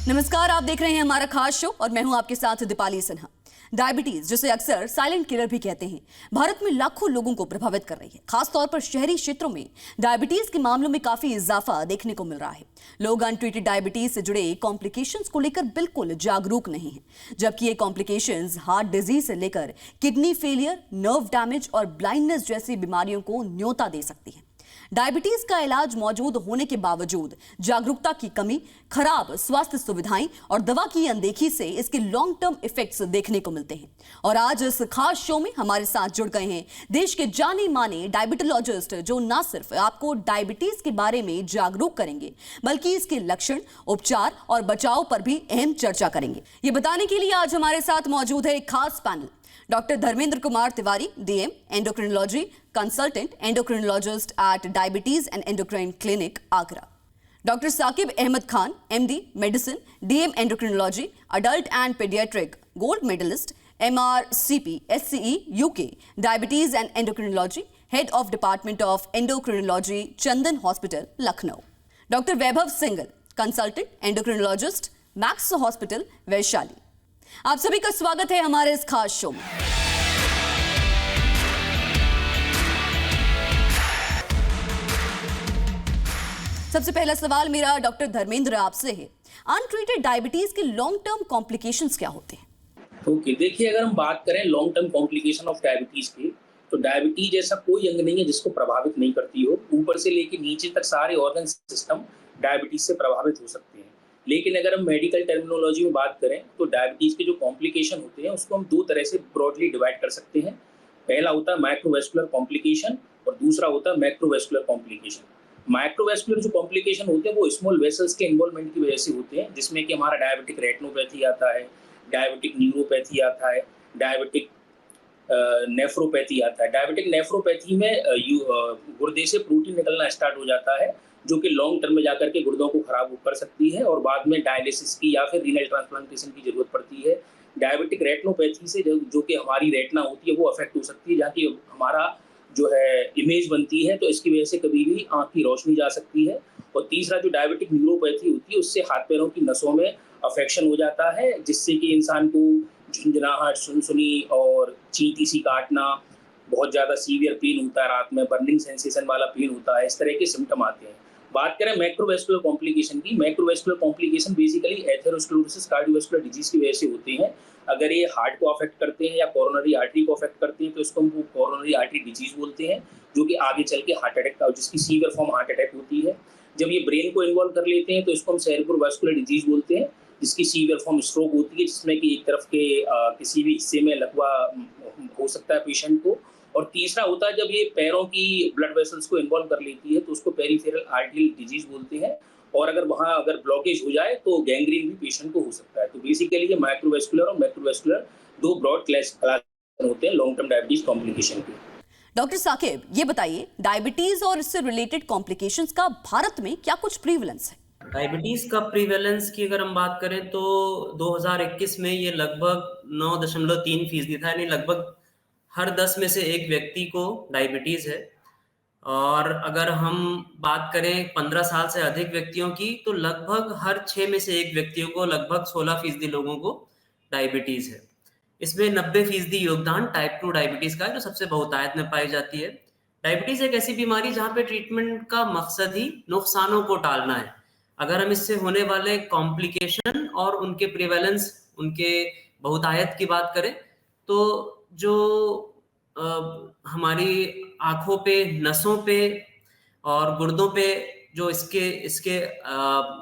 नमस्कार, आप देख रहे हैं हमारा खास शो और मैं हूं आपके साथ दीपाली सिन्हा। डायबिटीज, जिसे अक्सर साइलेंट किलर भी कहते हैं, भारत में लाखों लोगों को प्रभावित कर रही है। खासतौर पर शहरी क्षेत्रों में डायबिटीज के मामलों में काफी इजाफा देखने को मिल रहा है। लोग अनट्रीटेड डायबिटीज से जुड़े कॉम्प्लिकेशंस को लेकर बिल्कुल जागरूक नहीं हैं, जबकि ये कॉम्प्लिकेशंस हार्ट डिजीज से लेकर किडनी फेलियर, नर्व डैमेज और ब्लाइंडनेस जैसी बीमारियों को न्योता दे सकती है। डायबिटीज का इलाज मौजूद होने के बावजूद जागरूकता की कमी, खराब स्वास्थ्य सुविधाएं और दवा की अनदेखी से इसके लॉन्ग टर्म इफेक्ट्स देखने को मिलते हैं। और आज इस खास शो में हमारे साथ जुड़ गए हैं देश के जाने माने डायबिटोलॉजिस्ट, जो न सिर्फ आपको डायबिटीज के बारे में जागरूक करेंगे, बल्कि इसके लक्षण, उपचार और बचाव पर भी अहम चर्चा करेंगे। ये बताने के लिए आज हमारे साथ मौजूद है एक खास पैनल। Doctor Dharmendra Kumar Tiwari, DM, endocrinology consultant, endocrinologist at diabetes and endocrine clinic, Agra. Doctor Saqib Ahmad Khan, MD, medicine, DM endocrinology, adult and paediatric, gold medallist, MRCP, SCE, UK, diabetes and endocrinology, head of department of endocrinology, Chandan hospital, Lucknow. Doctor Vaibhav Singal, consultant, endocrinologist, Max hospital, Vaishali. आप सभी का स्वागत है हमारे इस खास show में। सबसे पहला सवाल मेरा डॉक्टर धर्मेंद्र आपसे है, अनट्रीटेड डायबिटीज के लॉन्ग टर्म कॉम्प्लिकेशंस क्या होते हैं? ओके, देखिए, अगर हम बात करें long term complication of diabetes की, तो डायबिटीज ऐसा कोई अंग नहीं है जिसको प्रभावित नहीं करती हो। ऊपर से लेकर नीचे तक सारे ऑर्गन सिस्टम डायबिटीज से प्रभावित हो सकते हैं। लेकिन अगर हम मेडिकल टर्मिनोलॉजी में बात करें तो डायबिटीज के जो कॉम्प्लिकेशन होते हैं उसको हम दो तरह से ब्रॉडली डिवाइड कर सकते हैं। पहला होता है माइक्रोवेस्कुलर कॉम्प्लिकेशन और दूसरा होता है मैक्रोवेस्कुलर कॉम्प्लिकेशन। माइक्रोवेस्कुलर जो कॉम्प्लिकेशन होते हैं वो स्मॉल वेसल्स के इन्वॉल्वमेंट की वजह से होते हैं, जिसमें कि हमारा डायबिटिक रेटिनोपैथी आता है, डायबिटिक न्यूरोपैथी आता है, डायबिटिक नेफ्रोपैथी आता है। डायबिटिक नेफ्रोपैथी में गुर्दे से प्रोटीन निकलना स्टार्ट हो जाता है, जो कि लॉन्ग टर्म में जाकर के गुर्दों को खराब कर सकती है और बाद में डायलिसिस की या फिर रीनल ट्रांसप्लांटेशन की जरूरत पड़ती है। डायबिटिक रेटिनोपैथी से जो कि हमारी रेटिना होती है वो अफेक्ट हो सकती है, जहाँ की हमारा जो है इमेज बनती है, तो इसकी वजह से कभी भी आँख की रोशनी जा सकती है। और तीसरा जो डायबिटिक न्यूरोपैथी होती है उससे हाथ पैरों की नसों में अफेक्शन हो जाता है, जिससे कि इंसान को झुंझुनाहट, सुनसुनी और चींटी सी काटना, बहुत ज़्यादा सीवियर पेन होता है, रात में बर्निंग सेंसेशन वाला पेन होता है, इस तरह के सिम्टम आते हैं। बात करें मैक्रोवेस्कुलर कॉम्प्लिकेशन की, macrovascular complication basically atherosclerosis cardiovascular disease की वजह से होते हैं। अगर ये हार्ट को अफेक्ट करते हैं या कोरोनरी आर्टरी को अफेक्ट करते हैं तो इसको हम कोरोनरी आर्टरी डिजीज बोलते हैं, जो कि आगे चल के हार्ट अटैक का, जिसकी सीवियर फॉर्म हार्ट अटैक होती है। जब ये ब्रेन को इन्वॉल्व कर लेते हैं तो इसको हम सेरेब्रोवास्कुलर डिजीज बोलते हैं, जिसकी सीवियर फॉर्म स्ट्रोक होती है, जिसमें कि एक तरफ के किसी भी हिस्से में लकवा हो सकता है पेशेंट को। और तीसरा होता है जब ये पैरों की ब्लड वेसल्स को इन्वॉल्व कर लेती है तो उसको पेरिफेरल आर्टरियल डिजीज बोलते हैं, और अगर वहाँ अगर ब्लॉकेज हो जाए तो गैंग्रीन भी पेशेंट को हो सकता है। तो बेसिकली ये माइक्रोवेस्कुलर और मैक्रोवेस्कुलर दो ब्रॉड क्लासिफिकेशन होते हैं लॉन्ग टर्म डायबिटीज कॉम्प्लिकेशन के। डॉक्टर साकिब, ये बताइए, डायबिटीज और इससे रिलेटेड कॉम्प्लिकेशंस का भारत में क्या कुछ प्रीवलेंस है? डायबिटीज का प्रीवेलेंस की अगर हम बात करें तो 2021 में ये लगभग 9.3% था, यानी लगभग हर 10 में से एक व्यक्ति को डायबिटीज है। और अगर हम बात करें 15 साल से अधिक व्यक्तियों की, तो लगभग हर 6 में से एक व्यक्तियों को, लगभग 16% लोगों को डायबिटीज है। इसमें 90% योगदान टाइप 2 डायबिटीज का है, जो सबसे बहुतायत में पाई जाती है। डायबिटीज एक ऐसी बीमारी जहाँ पे ट्रीटमेंट का मकसद ही नुकसानों को टालना है। अगर हम इससे होने वाले कॉम्प्लिकेशन और उनके प्रिवेलेंस, उनके बहुतायत की बात करें, तो जो हमारी आंखों पे, नसों पे और गुर्दों पे जो इसके इसके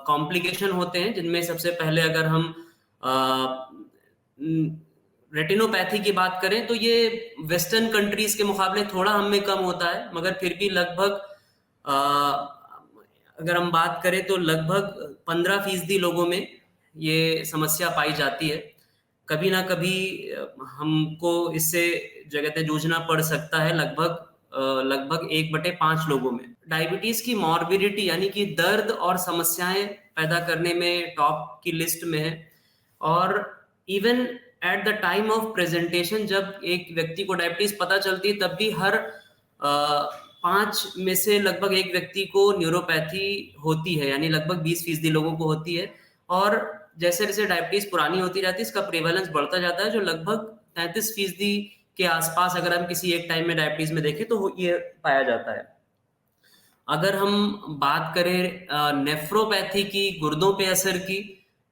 कॉम्प्लिकेशन होते हैं, जिनमें सबसे पहले अगर हम रेटिनोपैथी की बात करें तो ये वेस्टर्न कंट्रीज के मुकाबले थोड़ा हम में कम होता है, मगर फिर भी लगभग अगर हम बात करें तो लगभग 15% लोगों में ये समस्या पाई जाती है। कभी ना कभी हमको इससे जगह जूझना पड़ सकता है, लगभग 1/5 लोगों में। डायबिटीज की मॉर्बिडिटी यानी कि दर्द और समस्याएं पैदा करने में टॉप की लिस्ट में है। और even at the time of presentation, जब एक व्यक्ति को डायबिटीज पता चलती है, तब भी हर 5 में से लगभग एक व्यक्ति को न्यूरोपैथी होती है, यानी लगभग 20% लोगों को होती है। और जैसे जैसे डायबिटीज पुरानी होती जाती है इसका प्रेवलेंस बढ़ता जाता है, जो लगभग 33% के आसपास अगर हम किसी एक टाइम में डायबिटीज में देखें तो ये पाया जाता है। अगर हम बात करें नेफ्रोपैथी की, गुर्दों पे असर की,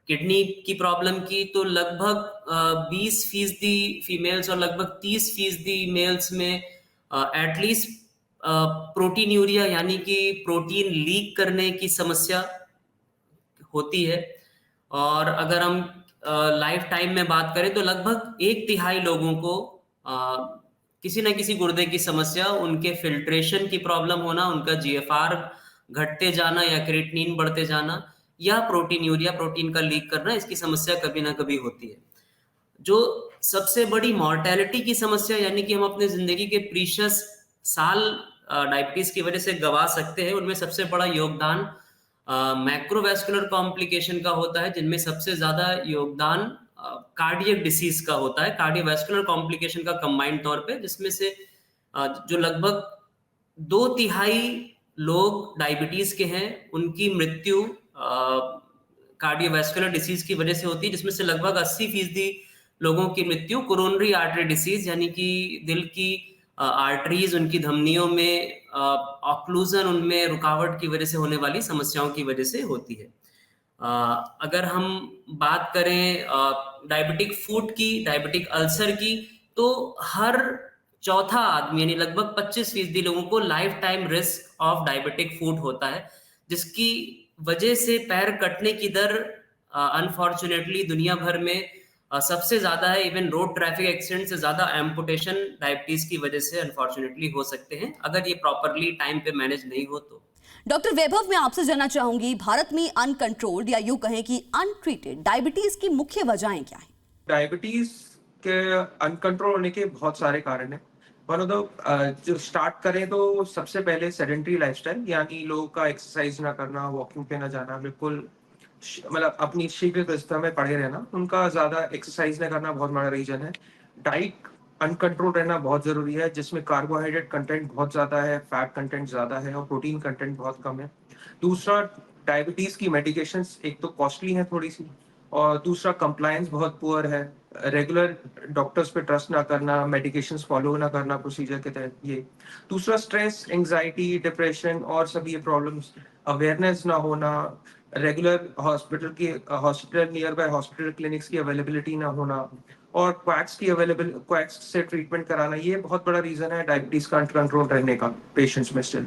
किडनी की प्रॉब्लम की, तो लगभग 20% फीमेल्स और लगभग 30% मेल्स में एटलीस्ट प्रोटीनूरिया यानी कि प्रोटीन लीक करने की समस्या होती है। और अगर हम लाइफ टाइम में बात करें तो लगभग 1/3 लोगों को किसी न किसी गुर्दे की समस्या, उनके फिल्ट्रेशन की प्रॉब्लम होना, उनका जीएफआर घटते जाना या क्रिएटिनिन बढ़ते जाना या प्रोटीनूरिया, प्रोटीन का लीक करना, इसकी समस्या कभी ना कभी होती है। जो सबसे बड़ी मॉर्टेलिटी की समस्या यानी कि हम अपने जिंदगी के प्रीशियस साल डायबिटीज की वजह से गवा सकते हैं, उनमें सबसे बड़ा योगदान मैक्रोवैस्कुलर कॉम्प्लिकेशन का होता है, जिनमें सबसे ज्यादा योगदान कार्डियक डिसीज का होता है, कार्डियोवैस्कुलर कॉम्प्लिकेशन का कंबाइंड तौर पे, जिसमें से जो लगभग 2/3 लोग डायबिटीज के हैं उनकी मृत्यु कार्डियोवैस्कुलर डिसीज की वजह से होती है, जिसमें से लगभग 80% लोगों की मृत्यु कोरोनरी आर्टरी डिसीज यानी कि दिल की आर्टरीज, उनकी धमनियों में ऑक्लूजन, उनमें रुकावट की वजह से होने वाली समस्याओं की वजह से होती है। अगर हम बात करें डायबिटिक फूट की, डायबिटिक अल्सर की, तो हर चौथा आदमी यानी लगभग 25% लोगों को life time risk of diabetic foot होता है, जिसकी वजह से पैर कटने की दर अनफॉर्चुनेटली दुनिया भर में सबसे ज्यादा है। इवन रोड ट्रैफिक एक्सीडेंट से ज्यादा एम्पुटेशन डायबिटीज की वजह से अनफॉर्चुनेटली हो सकते हैं, अगर ये प्रॉपरली टाइम पे मैनेज नहीं हो तो। डॉक्टर वैभव, मैं आपसे जानना चाहूंगी, भारत में अनकंट्रोल्ड या यूं कहें कि अनट्रीटेड डायबिटीज की मुख्य वजहें क्या हैं? डायबिटीज के अनकंट्रोल होने के बहुत सारे कारण हैं। वन ऑफ द जो स्टार्ट करें तो सबसे पहले सेडेंटरी लाइफस्टाइल, यानी लोगों का एक्सरसाइज ना करना, वॉकिंग पे ना जाना, बिल्कुल मतलब अपनी शीघ्र व्यस्तता में पड़े रहना, उनका ज्यादा एक्सरसाइज न करना बहुत बड़ा रीजन है। डाइट अनकंट्रोल रहना बहुत जरूरी है, जिसमें कार्बोहाइड्रेट कंटेंट बहुत ज्यादा है, फैट कंटेंट ज्यादा है और प्रोटीन कंटेंट बहुत कम है। दूसरा, डायबिटीज की मेडिकेशंस एक तो कॉस्टली है थोड़ी सी, और दूसरा कंप्लायंस बहुत पुअर है। रेगुलर डॉक्टर्स पे ट्रस्ट ना करना, मेडिकेशंस फॉलो ना करना प्रोसीजर के तहत, ये। दूसरा, स्ट्रेस, एंजाइटी, डिप्रेशन और सभी ये प्रॉब्लम्स, अवेयरनेस ना होना, regular hospital near by hospital clinics की अवेलेबिलिटी ना होना, और क्वैक्स से ट्रीटमेंट कराना, ये बहुत बड़ा रीजन है डायबिटीज का कंट्रोल रहने का पेशेंट्स में still.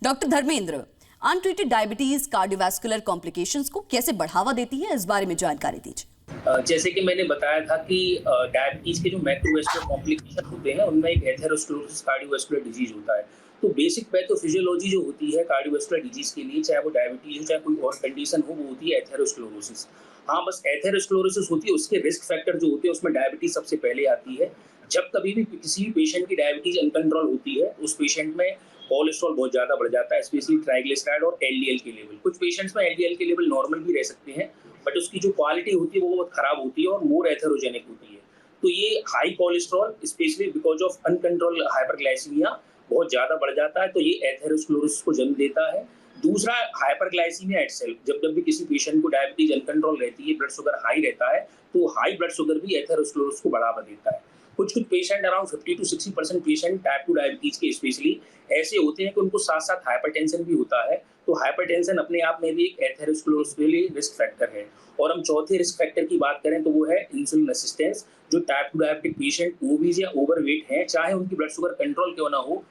Doctor Dharmendra, untreated diabetes cardiovascular complications को कैसे बढ़ावा देती है, इस बारे में जानकारी दीजिए। जैसे कि मैंने बताया था कि डायबिटीज के जो मैक्रोवैस्कुलर कॉम्प्लिकेशन होते हैं उनमें एक एथेरोस्क्लेरोसिस कार्डियोवैस्कुलर डिजीज होता है। तो बेसिक पैथोफिजियोलॉजी जो होती है कार्डियोवैस्कुलर डिजीज के लिए, चाहे वो डायबिटीज हो चाहे कोई और कंडीशन हो, वो होती है एथेरोस्क्लेरोसिस। हाँ, बस एथेरोस्क्लेरोसिस होती है, उसके रिस्क फैक्टर जो होते हैं उसमें डायबिटीज सबसे पहले आती है। जब कभी भी किसी भी पेशेंट की डायबिटीज अनकंट्रोल होती है, उस पेशेंट में कोलेस्ट्रॉल बहुत ज्यादा बढ़ जाता है, स्पेशली ट्राइग्लिसराइड और एलडीएल के लेवल। कुछ पेशेंट्स में एलडीएल के लेवल नॉर्मल भी रह सकते हैं, बट उसकी जो क्वालिटी होती है वो बहुत खराब होती है और मोर एथेरोजेनिक होती है। तो ये high cholesterol specially because of uncontrol hyperglycaemia बहुत ज्यादा बढ़ जाता है, तो ये एथेरोस्क्लेरोसिस को जन्म देता है। दूसरा, हाइपरग्लाइसीमिया इटसेल्फ, जब भी किसी पेशेंट को डायबिटीज अनकंट्रोल रहती है, ब्लड शुगर हाई रहता है, तो हाई ब्लड शुगर भी एथेरोस्क्लेरोसिस को बढ़ावा देता है। कुछ patient around 50 to 60% patient type 2 diabetes के स्पेशली ऐसे होते हैं कि उनको साथ साथ हाइपरटेंशन भी होता है। तो हाइपरटेंशन अपने आप में भी एक एथेरोस्क्लेरोसिस के लिए रिस्क फैक्टर है। और हम चौथे रिस्क फैक्टर की बात करें तो वो है इंसुलिन रेसिस्टेंस। जो टाइप 2 डायबिटिक पेशेंट ओबीज या ओवरवेट हैं, चाहे उनकी ब्लड शुगर कंट्रोल क्यों ना हो,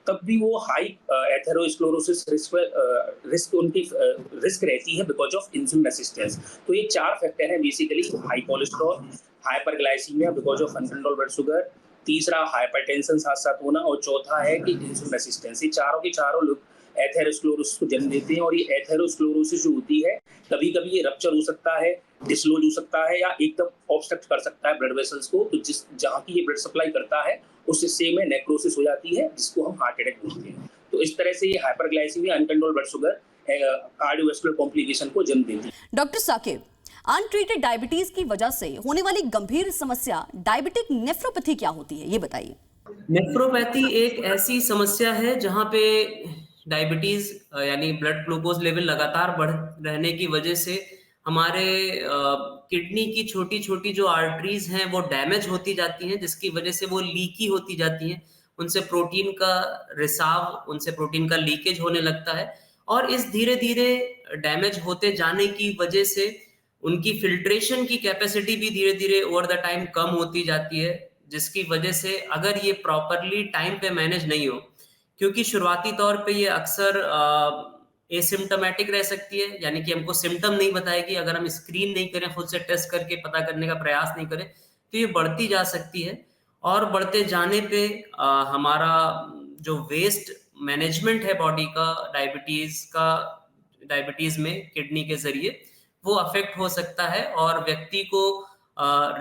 तब भी वो हाई एथेरोस्क्लेरोसिस रिस्क उनकी रिस्क रहती है बिकॉज ऑफ इंसुलिन रेसिस्टेंस। तो ये 4 फैक्टर हैं basically, high cholesterol, hyperglycaemia because of uncontrol blood sugar, तीसरा हाइपरटेंशन साथ साथ होना, और चौथा है कि इंसुलिन रेसिस्टेंस। ये चारों के चारों लोग एथेरोस्क्लेरोसिस को जन्म देते हैं। और ये एथेरोस्क्लेरोसिस जो होती है, कभी कभी ये रप्चर हो सकता है, डिसलॉज हो सकता है, या एकदम ऑब्स्ट्रक्ट कर सकता है ब्लड वेसल्स को। तो जिस जहाँ की ये ब्लड सप्लाई करता है उस हिस्से में नेक्रोसिस हो जाती है, जिसको हम हार्ट अटैक बोलते हैं। तो इस तरह से ये hyperglycaemia, uncontrol blood sugar cardiovascular complication को जन्म देती है। डॉक्टर साकिब, अनट्रीटेड डायबिटीज की वजह से होने वाली गंभीर समस्या डायबिटिक नेफ्रोपैथी क्या होती है, ये बताइए। नेफ्रोपैथी एक ऐसी समस्या है जहां पे डायबिटीज यानी ब्लड ग्लूकोज लेवल लगातार बढ़ रहने की वजह से हमारे किडनी की छोटी छोटी जो आर्टरीज हैं वो डैमेज होती जाती हैं, जिसकी वजह से वो लीकी होती जाती हैं, उनसे प्रोटीन का रिसाव, उनसे प्रोटीन का लीकेज होने लगता है, और इस धीरे धीरे डैमेज होते जाने की वजह से उनकी फिल्ट्रेशन की कैपेसिटी भी धीरे धीरे ओवर द टाइम कम होती जाती है, जिसकी वजह से अगर ये प्रॉपरली टाइम पे मैनेज नहीं हो, क्योंकि शुरुआती तौर पे ये अक्सर एसिम्टोमेटिक रह सकती है, यानी कि हमको सिम्टम नहीं बताएगी, अगर हम स्क्रीन नहीं करें, खुद से टेस्ट करके पता करने का प्रयास नहीं करें, तो ये बढ़ती जा सकती है, और बढ़ते जाने पे हमारा जो वेस्ट मैनेजमेंट है बॉडी का, डायबिटीज में किडनी के जरिए, वो अफेक्ट हो सकता है, और व्यक्ति को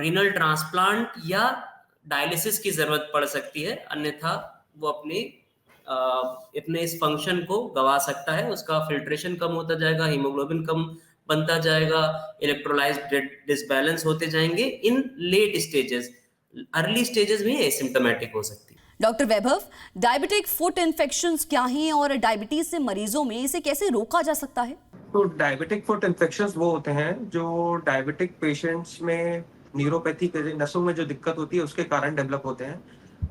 रीनल ट्रांसप्लांट या डायलिसिस की जरूरत पड़ सकती है, अन्यथा वो अपने इस फंक्शन को गवा सकता है, उसका फिल्ट्रेशन कम होता जाएगा, हीमोग्लोबिन कम बनता जाएगा, इलेक्ट्रोलाइट डिसबैलेंस होते जाएंगे इन लेट स्टेजेस। अर्ली स्टेजेस में एसिम्प्टोमेटिक हो सकती है। डॉक्टर वैभव, डायबिटिक फुट इन्फेक्शंस क्या हैं और डायबिटीज से मरीजों में इसे कैसे रोका जा सकता है? तो डायबिटिक फुट इन्फेक्शंस वो होते हैं जो डायबिटिक पेशेंट्स में न्यूरोपैथी के नसों में जो दिक्कत होती है उसके कारण डेवलप होते हैं,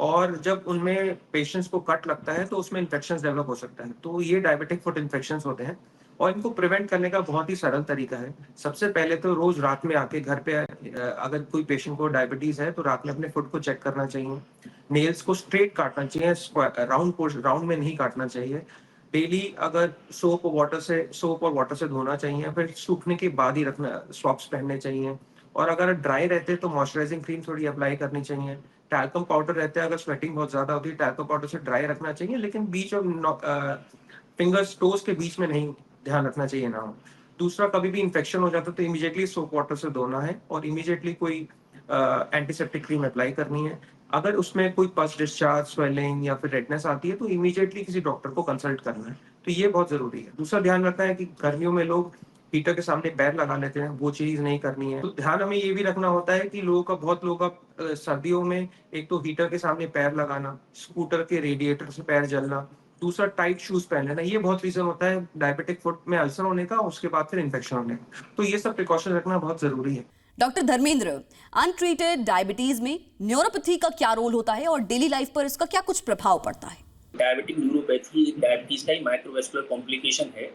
और जब उनमें पेशेंट्स को कट लगता है तो उसमें इन्फेक्शंस डेवलप हो सकता है। तो ये डायबिटिक फुट इन्फेक्शंस होते हैं, और इनको प्रिवेंट करने का बहुत ही सरल तरीका है। सबसे पहले तो रोज रात में आके घर पे अगर कोई पेशेंट को डायबिटीज है तो रात में अपने फुट को चेक करना चाहिए। नेल्स को स्ट्रेट काटना चाहिए, राउंड में नहीं काटना चाहिए। डेली अगर सोप और वाटर से धोना चाहिए, फिर सूखने के बाद ही रखना, सॉक्स पहनने चाहिए। और अगर ड्राई रहते हैं तो मॉइस्चराइजिंग क्रीम थोड़ी अप्लाई करनी चाहिए। टैल्कम पाउडर रहता है, अगर स्वेटिंग बहुत ज्यादा होती है टैल्कम पाउडर से ड्राई रखना चाहिए, लेकिन बीच और फिंगर्स टोज के बीच में नहीं, ध्यान रखना चाहिए ना हो। दूसरा, कभी भी इन्फेक्शन हो जाता है तो इमीडिएटली सोप वाटर से धोना है, और इमीडिएटली कोई एंटीसेप्टिक क्रीम अप्लाई करनी है। अगर उसमें कोई पस डिस्चार्ज, स्वेलिंग या फिर रेडनेस आती है तो इमीडिएटली किसी डॉक्टर को कंसल्ट करना है। तो ये बहुत जरूरी है। दूसरा ध्यान रखना है कि गर्मियों में लोग हीटर के सामने पैर लगा लेते हैं, वो चीज नहीं करनी है। तो ध्यान हमें ये भी रखना होता है कि बहुत लोगों का सर्दियों में एक तो हीटर के सामने पैर लगाना, स्कूटर के रेडिएटर से पैर जलना, दूसरा टाइट शूज पहन लेना, ये बहुत रीजन होता है डायबिटिक फुट में अल्सर होने का, उसके बाद फिर इन्फेक्शन होने का। तो ये सब प्रिकॉशन रखना बहुत जरूरी है। डॉक्टर धर्मेंद्र, अनट्रीटेड डायबिटीज में न्यूरोपैथी का क्या रोल होता है और डेली लाइफ पर इसका क्या कुछ प्रभाव पड़ता है? डायबिटिक न्यूरोपैथी डायबिटीज का ही माइक्रोवेस्कुलर कॉम्प्लिकेशन है,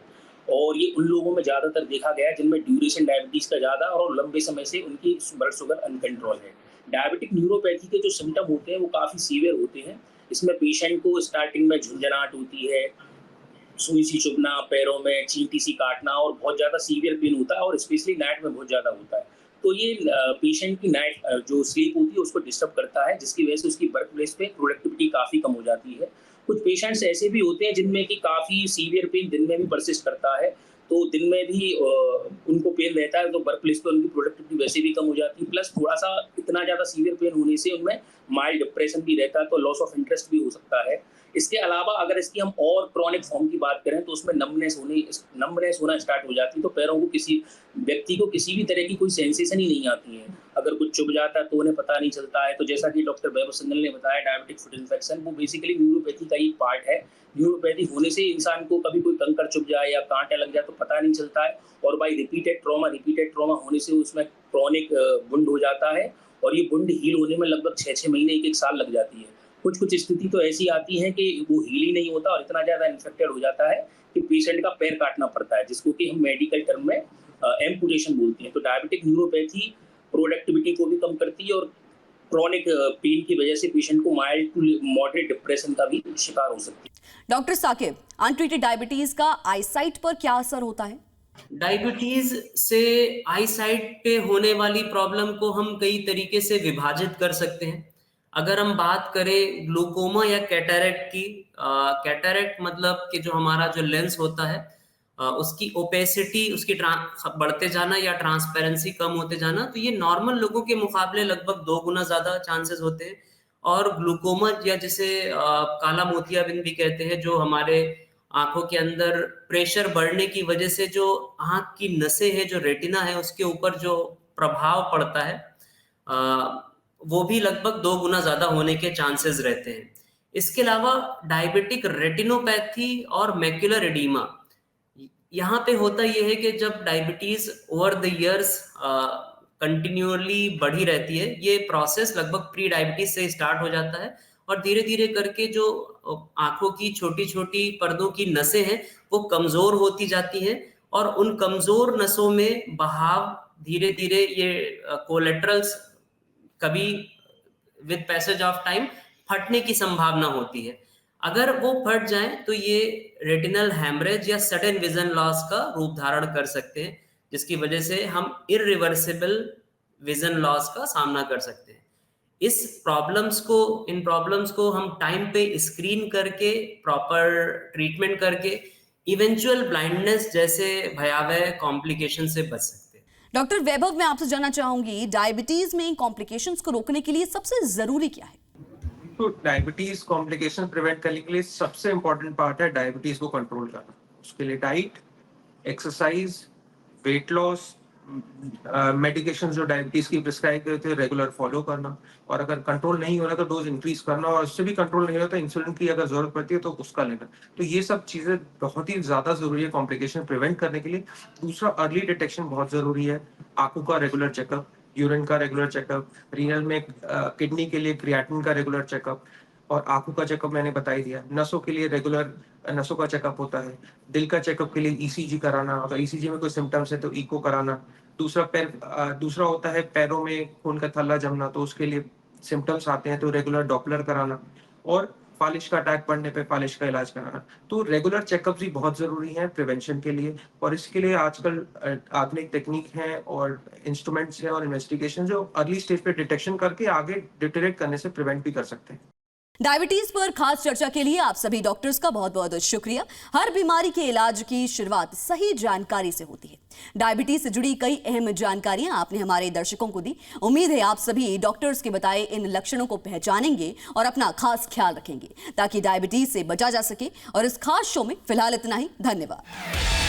और ये उन लोगों में ज्यादातर देखा गया है जिनमें ड्यूरेशन डायबिटीज का ज्यादा और लंबे समय से उनकी ब्लड शुगर अनकंट्रोल है। डायबिटिक न्यूरोपैथी के जो सिम्टम होते हैं वो काफी सीवियर होते हैं। इसमें पेशेंट को स्टार्टिंग में झुंझनाहट होती है, सुई सी चुभना, पैरों में चींटी सी काटना, और बहुत ज्यादा सीवियर पेन होता है, और स्पेशली नाइट में बहुत ज्यादा होता है। तो ये पेशेंट की नाइट जो स्लीप होती है उसको डिस्टर्ब करता है, जिसकी वजह से उसकी वर्क प्लेस पे प्रोडक्टिविटी काफी कम हो जाती है। कुछ पेशेंट्स ऐसे भी होते हैं जिनमें कि काफी सीवियर पेन दिन में भी परसिस्ट करता है, तो दिन में भी उनको पेन रहता है, तो वर्क प्लेस पे उनकी प्रोडक्टिविटी वैसे भी कम हो जाती है। प्लस थोड़ा सा इतना ज्यादा सीवियर पेन होने से उनमें माइल्ड डिप्रेशन भी रहता है, तो लॉस ऑफ इंटरेस्ट भी हो सकता है। इसके अलावा अगर इसकी हम और क्रॉनिक फॉर्म की बात करें तो उसमें नमनेस होना स्टार्ट हो जाती है, तो पैरों को किसी व्यक्ति को किसी भी तरह की कोई सेंसेशन ही नहीं आती है। अगर कुछ चुभ जाता है तो उन्हें पता नहीं चलता है। तो जैसा कि डॉक्टर वैभव सिंघल ने बताया, डायबिटिक फुट इन्फेक्शन वो बेसिकली न्यूरोपैथी का ही पार्ट है। न्यूरोपैथी होने से इंसान को कभी कोई कंकड़ चुभ जाए या कांटा लग जाए तो पता नहीं चलता है, और बाई रिपीटेड ट्रॉमा होने से उसमें क्रॉनिक वुंड हो जाता है, और ये वुंड हील होने में लगभग 6 महीने 1 साल लग जाती है। कुछ स्थिति तो ऐसी आती है कि वो हील ही नहीं होता और इतना ज्यादा इन्फेक्टेड हो जाता है कि पेशेंट का पैर काटना पड़ता है, जिसको कि हम मेडिकल टर्म में एम्पुटेशन बोलते हैं। तो डायबिटिक न्यूरोपैथी प्रोडक्टिविटी को भी कम करती है, और क्रॉनिक पेन की वजह से पेशेंट को माइल्ड टू मॉडरेट डिप्रेशन का भी शिकार हो सकती है। डॉक्टर साकिब, अनट्रीटेड डायबिटीज का आईसाइट पर क्या असर होता है? डायबिटीज से आईसाइट पे होने वाली प्रॉब्लम को हम कई तरीके से विभाजित कर सकते हैं। अगर हम बात करें ग्लूकोमा या कैटरेक्ट की, कैटरेक्ट मतलब कि जो हमारा जो लेंस होता है उसकी ओपेसिटी, उसकी बढ़ते जाना या ट्रांसपेरेंसी कम होते जाना, तो ये नॉर्मल लोगों के मुकाबले लगभग 2 गुना ज्यादा चांसेस होते हैं। और ग्लूकोमा या जिसे काला मोतियाबिंद भी कहते हैं, जो हमारे आंखों के अंदर प्रेशर बढ़ने की वजह से जो आंख की नसें है, जो रेटिना है, उसके ऊपर जो प्रभाव पड़ता है, वो भी लगभग 2 गुना ज्यादा होने के चांसेस रहते हैं। इसके अलावा डायबिटिक रेटिनोपैथी और मैक्युलर एडीमा, यहाँ पे होता ये है कि जब diabetes over the years continually बढ़ी रहती है, ये प्रोसेस लगभग प्री डायबिटीज से स्टार्ट हो जाता है और धीरे धीरे करके जो आंखों की छोटी छोटी पर्दों की नसें हैं वो कमजोर होती जाती हैं और उन कमजोर नसों में बहाव धीरे धीरे ये कोलेट्रल्स कभी विद पैसेज ऑफ टाइम फटने की संभावना होती है। अगर वो फट जाए तो ये रेटिनल हैमरेज या सडन विजन लॉस का रूप धारण कर सकते हैं, जिसकी वजह से हम इरिवर्सिबल विजन लॉस का सामना कर सकते हैं। इन प्रॉब्लम्स को हम टाइम पे स्क्रीन करके प्रॉपर ट्रीटमेंट करके इवेंचुअल ब्लाइंडनेस जैसे भयावह कॉम्प्लिकेशन से बच सकते हैं। डॉक्टर वैभव, मैं आपसे जानना चाहूंगी, डायबिटीज में कॉम्प्लिकेशंस को रोकने के लिए सबसे जरूरी क्या है? तो डायबिटीज कॉम्प्लिकेशन प्रिवेंट करने के लिए सबसे इंपॉर्टेंट पार्ट है डायबिटीज को कंट्रोल करना। उसके लिए diet, exercise, weight loss, medication जो डायबिटीज की प्रिस्क्राइब करते हैं रेगुलर फॉलो करना, और अगर कंट्रोल नहीं हो रहा तो डोज इंक्रीज करना, और उससे भी कंट्रोल नहीं होता तो इंसुलिन की अगर जरूरत पड़ती है तो उसका लेना। तो ये सब चीजें बहुत ही ज्यादा जरूरी है कॉम्प्लिकेशन प्रिवेंट करने के लिए। दूसरा, अर्ली डिटेक्शन बहुत जरूरी है। आंखों का रेगुलर चेकअप, यूरिन का रेगुलर चेकअप, रीनल में किडनी के लिए क्रिएटिनिन का रेगुलर चेकअप, और आंखों का चेकअप मैंने बता ही दिया। नसों के लिए रेगुलर नसों का चेकअप होता है। दिल का चेकअप के लिए ईसीजी कराना, अगर ईसीजी में कोई सिम्टम्स है तो इको कराना। दूसरा होता है पैरों में खून का थल्ला जमना, तो उसके लिए सिम्टम्स आते हैं तो रेगुलर डॉपलर कराना, और फालिश का अटैक पड़ने पे फालिश का इलाज कराना। तो रेगुलर चेकअप भी बहुत जरूरी है प्रिवेंशन के लिए, और इसके लिए आजकल आधुनिक टेक्निक है और इंस्ट्रूमेंट्स हैं और इन्वेस्टिगेशन जो अर्ली स्टेज पे डिटेक्शन करके आगे डिटेक्ट करने से प्रिवेंट भी कर सकते हैं। डायबिटीज पर खास चर्चा के लिए आप सभी डॉक्टर्स का बहुत बहुत शुक्रिया। हर बीमारी के इलाज की शुरुआत सही जानकारी से होती है। डायबिटीज से जुड़ी कई अहम जानकारियां आपने हमारे दर्शकों को दी। उम्मीद है आप सभी डॉक्टर्स के बताए इन लक्षणों को पहचानेंगे और अपना खास ख्याल रखेंगे ताकि डायबिटीज से बचा जा सके। और इस खास शो में फिलहाल इतना ही। धन्यवाद।